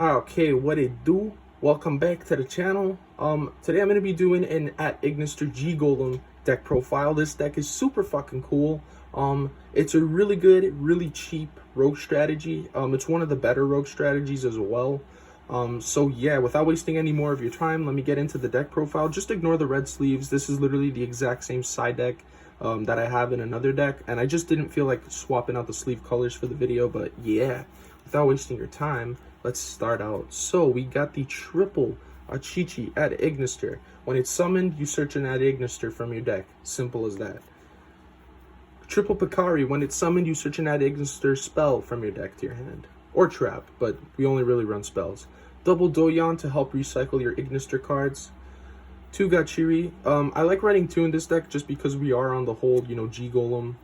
Okay, what it do? Welcome back to the channel. Today I'm going to be doing an Ignister G-Golem deck profile. This deck is super fucking cool. It's a really good, really cheap rogue strategy. It's one of the better rogue strategies as well. So yeah, without wasting any more of your time, let me get into the deck profile. Just ignore the red sleeves. This is literally the exact same side deck that I have in another deck, and I just didn't feel like swapping out the sleeve colors for the video. But yeah, without wasting your time, let's start out. So we got the triple Achichi at Ignister. When it's summoned, you search an Ignister from your deck. Simple as that. Triple Pikari. When it's summoned, you search an Ignister spell from your deck to your hand. Or trap, but we only really run spells. Double Doyon to help recycle your Ignister cards. 2 Gatchiri. I like running 2 in this deck just because we are on the whole, G-Golem,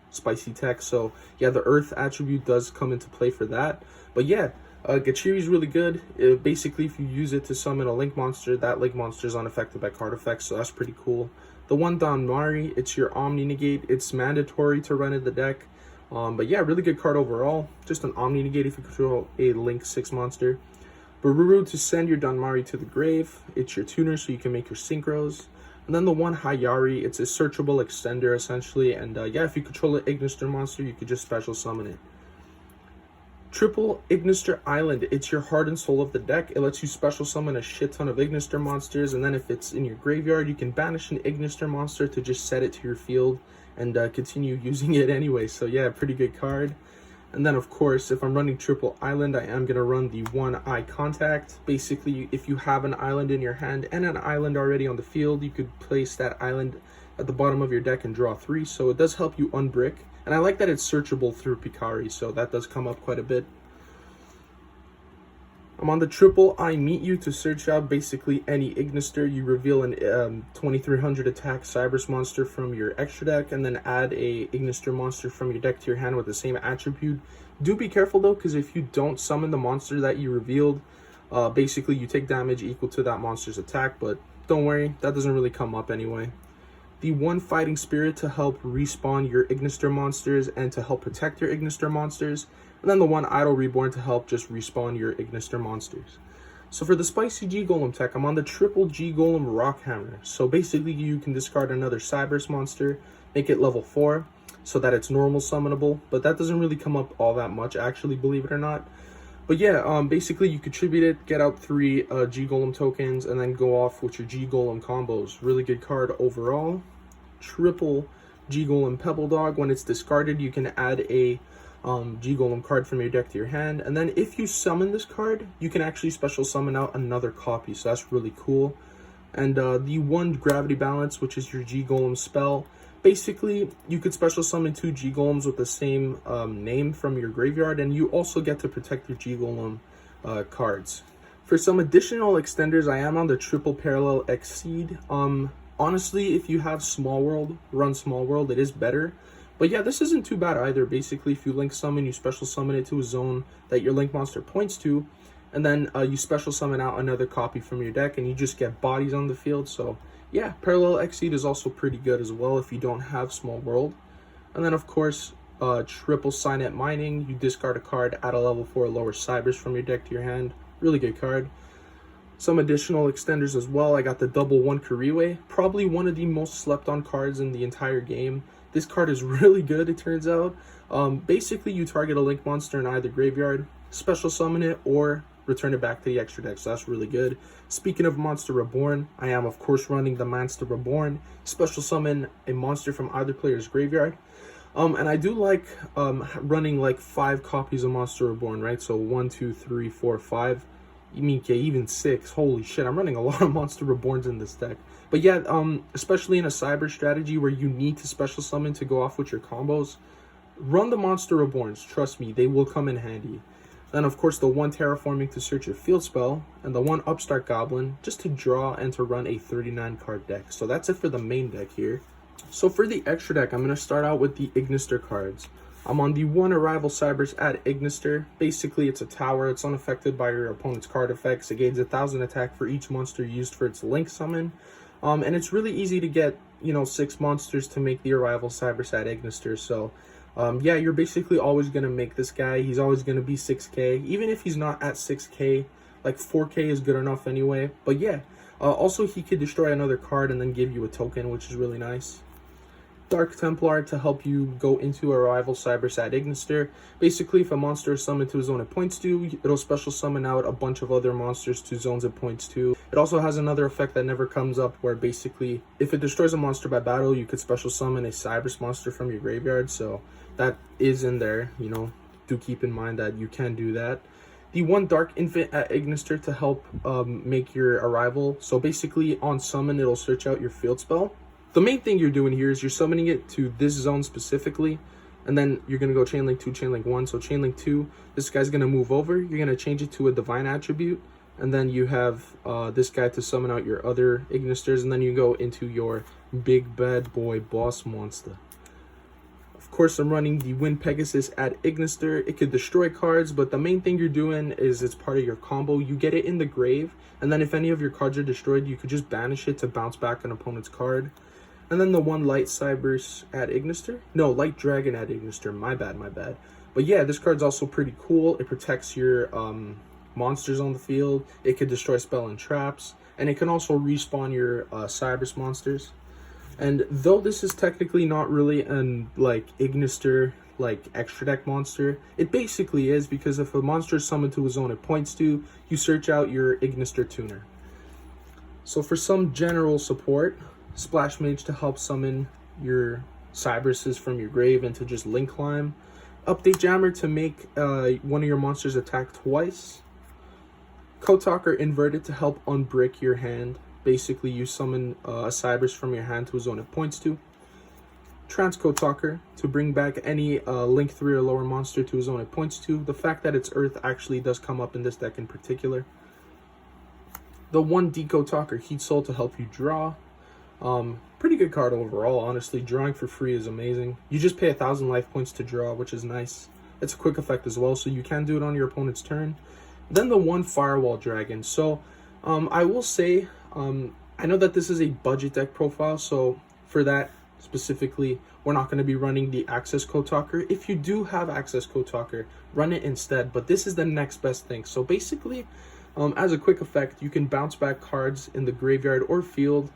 spicy tech. So yeah, the earth attribute does come into play for that. But yeah, Gatchiri is really good. Basically, if you use it to summon a link monster, that link monster is unaffected by card effects, so that's pretty cool. The one Danmari, it's your Omni Negate. It's mandatory to run in the deck. But yeah, really good card overall. Just an Omni Negate if you control a Link 6 monster. Bururu to send your Danmari to the grave. It's your tuner so you can make your synchros. And then the one Hiyari, it's a searchable extender essentially. And yeah, if you control an Ignister monster, you could just special summon it. Triple Ignister A.I.Land. It's your heart and soul of the deck. It lets you special summon a shit ton of Ignister monsters. And then if it's in your graveyard, you can banish an Ignister monster to just set it to your field and continue using it anyway. So yeah, pretty good card. And then of course, if I'm running triple A.I.Land, I am going to run the one eye contact. Basically, if you have an A.I.Land in your hand and an A.I.Land already on the field, you could place that A.I.Land at the bottom of your deck and draw 3. So it does help you unbrick. And I like that it's searchable through Pikari, so that does come up quite a bit. I'm on the triple I meet you to search out basically any Ignister. You reveal an 2300 attack Cyberse monster from your extra deck, and then add a Ignister monster from your deck to your hand with the same attribute. Do be careful though, because if you don't summon the monster that you revealed, basically you take damage equal to that monster's attack, but don't worry, that doesn't really come up anyway. The One-Kuri Spirit to help respawn your Ignister monsters and to help protect your Ignister monsters. And then the one A.I.dle Reborn to help just respawn your Ignister monsters. So for the spicy G-Golem tech, I'm on the triple G-Golem Rockhammer. So basically you can discard another Cyberse monster, make it level 4, so that it's normal summonable. But that doesn't really come up all that much, actually, believe it or not. But yeah, basically you contribute it, get out 3 G-Golem tokens, and then go off with your G-Golem combos. Really good card overall. Triple G-Golem Pebble Dog. When it's discarded, you can add a G-Golem card from your deck to your hand. And then if you summon this card, you can actually special summon out another copy. So that's really cool. And the one Gravity Balance, which is your G-Golem spell. Basically, you could special summon 2 G-Golems with the same name from your graveyard, and you also get to protect your G-Golem cards. For some additional extenders, I am on the triple parallel Exceed. Honestly, if you have Small World, run Small World, it is better. But yeah, this isn't too bad either. Basically, if you link summon, you special summon it to a zone that your link monster points to, and then you special summon out another copy from your deck, and you just get bodies on the field. So yeah, Parallel Exceed is also pretty good as well if you don't have Small World. And then of course, triple Cynet Mining. You discard a card, add a level 4 lower Cyberse from your deck to your hand. Really good card. Some additional extenders as well. I got the double One-Kuri Way. Probably one of the most slept on cards in the entire game. This card is really good, it turns out. Basically, you target a link monster in either graveyard, special summon it, or return it back to the extra deck, so that's really good. Speaking of Monster Reborn, I am of course running the Monster Reborn. Special summon a monster from either player's graveyard. And I do like running like 5 copies of Monster Reborn, right? So 1, 2, 3, 4, 5. You mean, yeah, even 6. Holy shit, I'm running a lot of Monster Reborns in this deck. But yeah, especially in a cyber strategy where you need to special summon to go off with your combos, run the Monster Reborns. Trust me, they will come in handy. Then, of course, the one Terraforming to search your field spell, and the one Upstart Goblin just to draw and to run a 39-card deck. So that's it for the main deck here. So for the extra deck, I'm going to start out with the Ignister cards. I'm on the one Arrival Cyberse at Ignister. Basically, it's a tower. It's unaffected by your opponent's card effects. It gains 1000 attack for each monster used for its link summon. And it's really easy to get, 6 monsters to make the Arrival Cyberse at Ignister. So Yeah, you're basically always going to make this guy. He's always going to be 6k. Even if he's not at 6k, like 4k is good enough anyway. But yeah, also he could destroy another card and then give you a token, which is really nice. Dark Templar to help you go into Arrival Cyberse at Ignister. Basically, if a monster is summoned to a zone it points to, it'll special summon out a bunch of other monsters to zones it points to. It also has another effect that never comes up, where basically, if it destroys a monster by battle, you could special summon a Cyberse monster from your graveyard. So that is in there, you know, do keep in mind that you can do that. The one Dark Infant at Ignister to help make your Arrival. So basically, on summon, it'll search out your field spell. The main thing you're doing here is you're summoning it to this zone specifically, and then you're going to go Chainlink 2, Chainlink 1. So Chainlink 2, this guy's going to move over. You're going to change it to a Divine attribute, and then you have this guy to summon out your other Ignisters, and then you go into your big bad boy boss monster. Of course, I'm running the Wind Pegasus at Ignister. It could destroy cards, but the main thing you're doing is it's part of your combo. You get it in the grave, and then if any of your cards are destroyed, you could just banish it to bounce back an opponent's card. And then the one Light Cyberse at Ignister. No, Light Dragon at Ignister. My bad. But yeah, this card's also pretty cool. It protects your monsters on the field. It could destroy spell and traps. And it can also respawn your Cyberse monsters. And though this is technically not really an Ignister extra deck monster, it basically is, because if a monster is summoned to a zone it points to, you search out your Ignister tuner. So for some general support, Splash Mage to help summon your Cyberses from your grave and to just link climb. Update Jammer to make one of your monsters attack twice. Code Talker inverted to help unbrick your hand. Basically, you summon a Cyberse from your hand to a zone it points to. Transcode Talker to bring back any link 3 or lower monster to a zone it points to. The fact that it's Earth actually does come up in this deck in particular. The one Decode Talker Heatsoul to help you draw. Pretty good card overall, honestly. Drawing for free is amazing. You just pay 1,000 life points to draw, which is nice. It's a quick effect as well, so you can do it on your opponent's turn. Then the one Firewall Dragon. So, I will say, I know that this is a budget deck profile, so for that specifically, we're not going to be running the Access Code Talker. If you do have Access Code Talker, run it instead, but this is the next best thing. So basically, as a quick effect, you can bounce back cards in the graveyard or field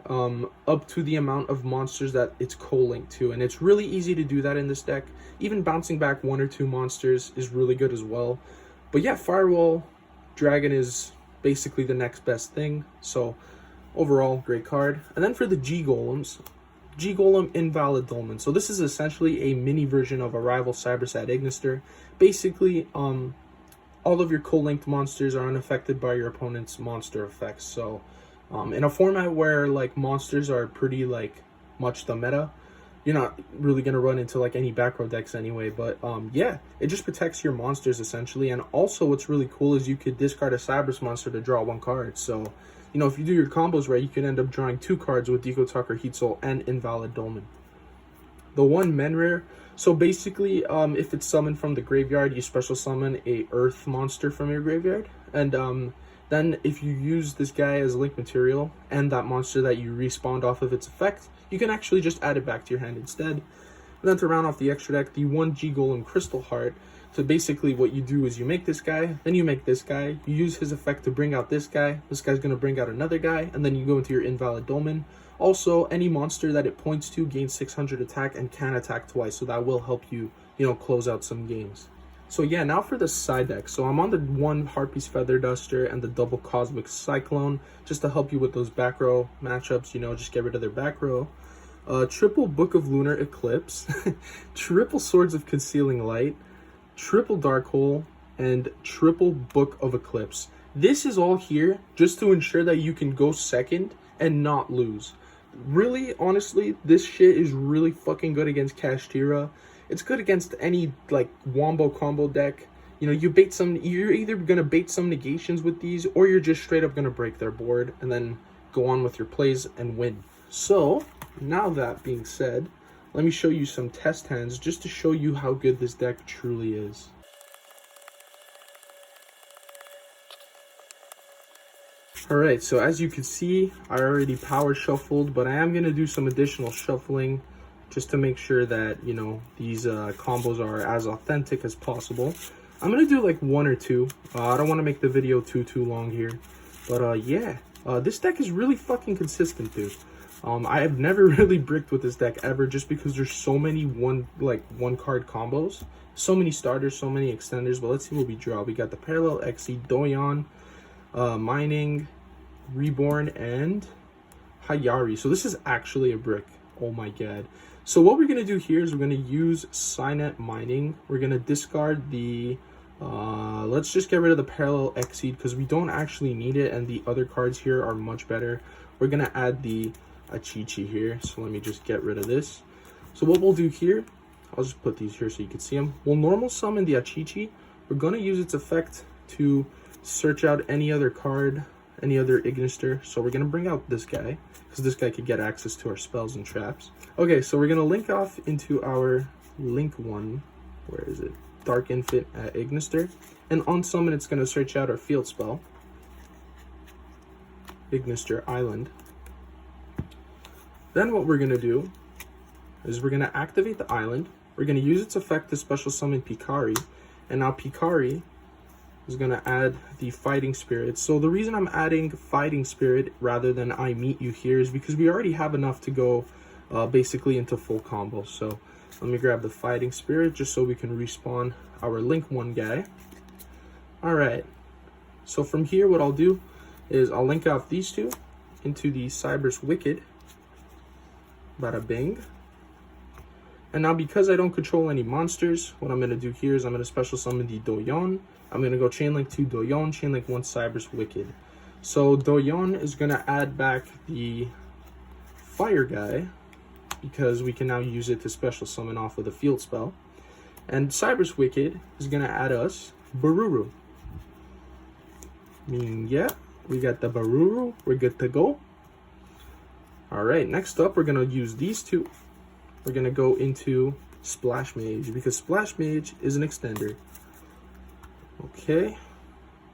up to the amount of monsters that it's co-linked to, and it's really easy to do that in this deck. Even bouncing back 1 or 2 monsters is really good as well. But yeah, Firewall Dragon is basically the next best thing, so overall great card. And then for the G-Golems, G-Golem Invalid Dolmen. So this is essentially a mini version of Arrival Cyberse at Ignister. Basically, all of your co-linked monsters are unaffected by your opponent's monster effects. So in a format where monsters are pretty much the meta, you're not really going to run into any back row decks anyway. But yeah, it just protects your monsters essentially. And also what's really cool is you could discard a Cyberse monster to draw 1 card. So, you know, if you do your combos right, you can end up drawing 2 cards with Decode Talker, Heatsoul, and Invalid Dolmen. The one Menhrir. So basically, if it's summoned from the graveyard, you special summon a Earth monster from your graveyard. And then if you use this guy as link material and that monster that you respawned off of its effect, you can actually just add it back to your hand instead. And then to round off the extra deck, the one G-Golem Crystal Heart. So basically what you do is you make this guy, then you make this guy, you use his effect to bring out this guy's going to bring out another guy, and then you go into your Invalid Dolmen. Also, any monster that it points to gains 600 attack and can attack twice, so that will help you, you know, close out some games. So yeah, now for the side deck. So I'm on the one Harpie's Feather Duster and the double Cosmic Cyclone, just to help you with those back row matchups, you know, just get rid of their back row. Triple Book of Lunar Eclipse, triple Swords of Concealing Light, triple Dark Hole, and triple Book of Eclipse. This is all here just to ensure that you can go second and not lose. Really, honestly, this shit is really fucking good against Gatchiri. It's good against any wombo combo deck. You know, you're either gonna bait some negations with these, or you're just straight up gonna break their board and then go on with your plays and win. So now that being said, let me show you some test hands just to show you how good this deck truly is. Alright, so as you can see, I already power shuffled, but I am going to do some additional shuffling just to make sure that, you know, these combos are as authentic as possible. I'm gonna do like 1 or 2. I don't want to make the video too long here, but yeah, this deck is really fucking consistent, dude. I have never really bricked with this deck ever, just because there's so many one card combos, so many starters, so many extenders. But let's see what we draw. We got the Parallel XE, Doyon, Mining, Reborn, and Hiyari. So this is actually a brick. Oh my god. So what we're gonna do here is we're gonna use Cynet Mining. We're gonna discard the let's just get rid of the Parallel XE because we don't actually need it, and the other cards here are much better. We're gonna add the Achichi here. So let me just get rid of this. So what we'll do here, I'll just put these here so you can see them. We'll normal summon the Achichi. We're gonna use its effect to search out any other card, any other Ignister. So we're gonna bring out this guy, because this guy could get access to our spells and traps. Okay, so we're gonna link off into our link one. Where is it? Dark Infant at Ignister. And on summon, it's gonna search out our field spell, Ignister A.I.Land. Then what we're gonna do is we're gonna activate the island. We're gonna use its effect to special summon Pikari. And now Pikari is gonna add the Fighting Spirit. So the reason I'm adding Fighting Spirit rather than I Meet You here is because we already have enough to go basically into full combo. So let me grab the Fighting Spirit just so we can respawn our link one guy. All right, so from here what I'll do is I'll link off these two into the Cyberse Wicckid. Bada bing. And now because I don't control any monsters, what I'm going to do here is I'm going to special summon the Doyon. I'm going to go chain link 2 Doyon, chain link 1 Cyberse Wicckid. So Doyon is going to add back the fire guy, because we can now use it to special summon off with a field spell. And Cyberse Wicckid is going to add us Bururu. Meaning, yeah, we got the Bururu, we're good to go. Alright, next up we're going to use these two. We're going to go into Splash Mage, because Splash Mage is an extender. Okay,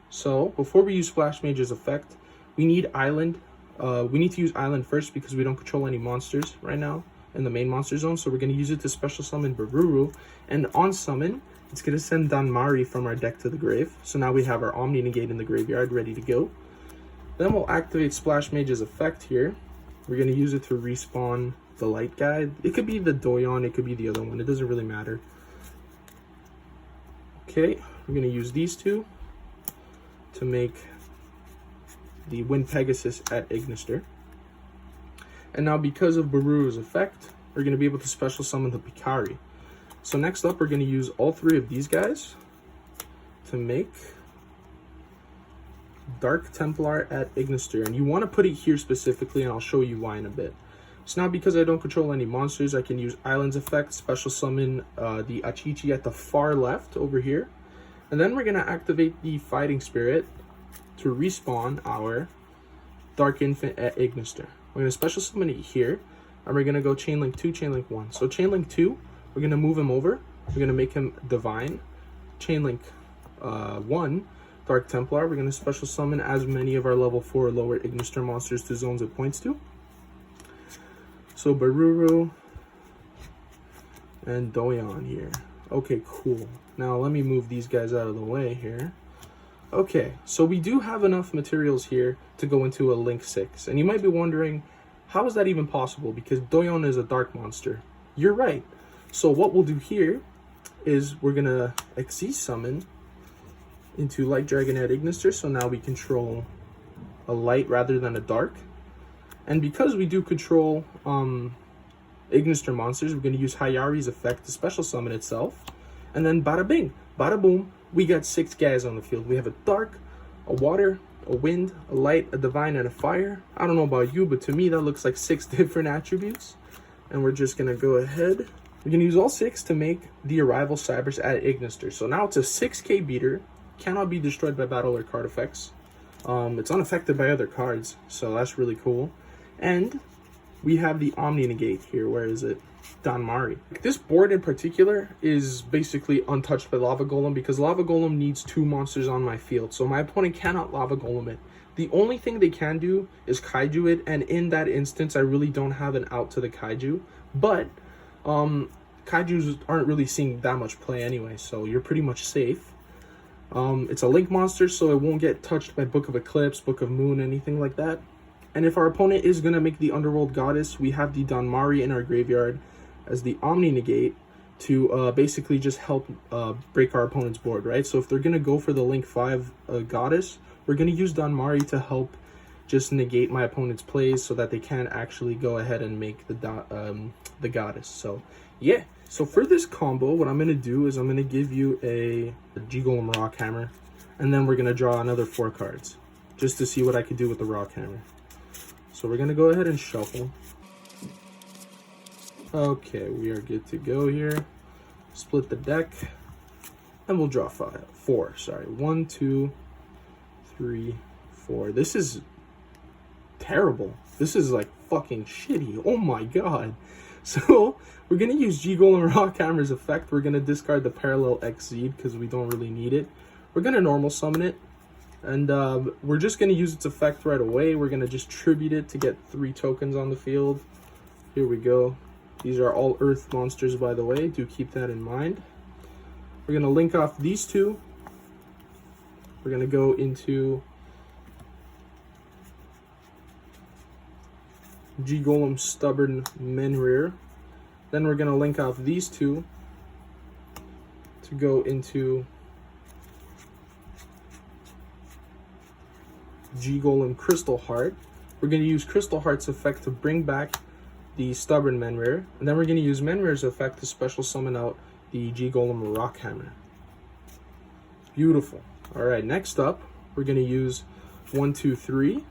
so before we use Splash Mage's effect, we need Island. We need to use Island first because we don't control any monsters right now in the main monster zone. So we're going to use it to special summon Bururu, and on summon, it's going to send Danmari from our deck to the grave. So now we have our Omni Negate in the graveyard ready to go. Then we'll activate Splash Mage's effect here. We're going to use it to respawn the light guy. It could be the Doyon, it could be the other one. It doesn't really matter. Okay, we're going to use these two to make the Wind Pegasus at Ignister. And now because of Bururu's effect, we're going to be able to special summon the Pikari. So next up, we're going to use all three of these guys to make Dark Templar at Ignister. And you want to put it here specifically, and I'll show you why in a bit. So now because I don't control any monsters, I can use Island's effect, special summon the Achichi at the far left over here. And then we're going to activate the Fighting Spirit to respawn our Dark Infant at Ignister. We're going to special summon it here, and we're going to go chain link 2, chain link 1. So chain link 2, we're going to move him over. We're going to make him Divine. Chain link 1, Dark Templar. We're going to special summon as many of our level 4 or lower Ignister monsters to zones it points to. So Bururu and Doyon here. Okay, cool. Now let me move these guys out of the way here. Okay, so we do have enough materials here to go into a Link 6. And you might be wondering, how is that even possible? Because Doyon is a dark monster. You're right. So what we'll do here is we're going to XC summon into Light Dragon at Ignister. So now we control a light rather than a dark. And because we do control Ignister monsters, we're going to use Hiyari's effect to special summon itself. And then bada bing, bada boom, we got 6 guys on the field. We have a dark, a water, a wind, a light, a divine, and a fire. I don't know about you, but to me that looks like 6 different attributes. And we're just going to go ahead. We're going to use all 6 to make the Arrival Cyberse at Ignister. So now it's a 6k beater, cannot be destroyed by battle or card effects. It's unaffected by other cards, so that's really cool. And we have the Omni Negate here. Where is it? Danmari. This board in particular is basically untouched by Lava Golem because Lava Golem needs 2 monsters on my field, so my opponent cannot Lava Golem it. The only thing they can do is Kaiju it, and in that instance I really don't have an out to the Kaiju, but Kaijus aren't really seeing that much play anyway, so you're pretty much safe. It's a link monster, so it won't get touched by Book of Eclipse, Book of Moon, anything like that. And if our opponent is going to make the Underworld Goddess, we have the Danmari in our graveyard as the Omni Negate to basically just help break our opponent's board, right? So if they're going to go for the Link 5 Goddess, we're going to use Danmari to help just negate my opponent's plays so that they can actually go ahead and make the Goddess. So, yeah. So for this combo, what I'm going to do is I'm going to give you a G-Golem Rockhammer, and then we're going to draw another 4 cards just to see what I could do with the Rockhammer. So we're going to go ahead and shuffle. Okay, we are good to go here. Split the deck, and we'll draw 4. Sorry, 1, 2, 3, 4. This is terrible. This is like fucking shitty. Oh my god. So we're gonna use G-Golem Rockhammer's effect. We're gonna discard the Parallel Xyz because we don't really need it. We're gonna normal summon it, and we're just gonna use its effect right away. We're gonna just tribute it to get 3 tokens on the field. Here we go. These are all Earth monsters, by the way. Do keep that in mind. We're gonna link off these 2. We're gonna go into G-Golem Stubborn Menhrir. Then we're going to link off these 2 to go into G-Golem Crystal Heart. We're going to use Crystal Heart's effect to bring back the Stubborn Menhrir. And then we're going to use Menhrir's effect to special summon out the G-Golem Rockhammer. Beautiful. Alright, next up, we're going to use 1, 2, 3.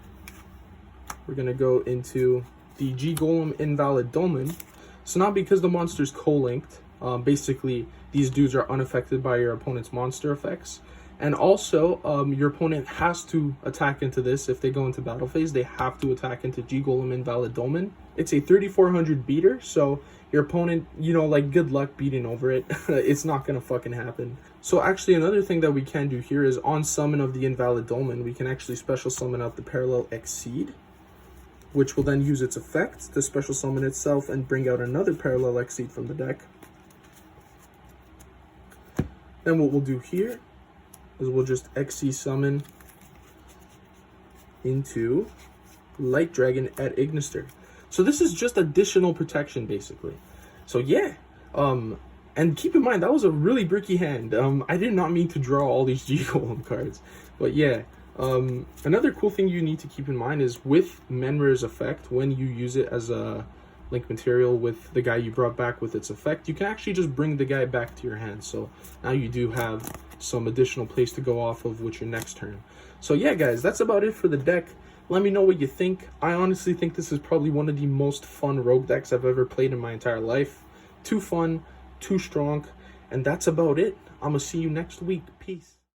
We're going to go into the G-Golem Invalid Dolmen. So now because the monster's co-linked, basically these dudes are unaffected by your opponent's monster effects. And also, your opponent has to attack into this. If they go into battle phase, they have to attack into G-Golem Invalid Dolmen. It's a 3400 beater, so your opponent, you know, like, good luck beating over it. It's not gonna fucking happen. So actually, another thing that we can do here is on summon of the Invalid Dolmen, we can actually special summon out the Parallel Xyz, which will then use its effect to special summon itself and bring out another Parallel Xyz from the deck. Then what we'll do here is we'll just Xyz summon into Light Dragon at Ignister. So this is just additional protection, basically. So yeah, and keep in mind, that was a really bricky hand. I did not mean to draw all these G-Golem cards, but yeah. Another cool thing you need to keep in mind is with Menhrir's effect, when you use it as a link material with the guy you brought back with its effect, you can actually just bring the guy back to your hand. So now you do have some additional place to go off of with your next turn. So yeah, guys, that's about it for the deck. Let me know what you think. I honestly think this is probably one of the most fun rogue decks I've ever played in my entire life. Too fun, too strong, and that's about it. I'm gonna see you next week. Peace.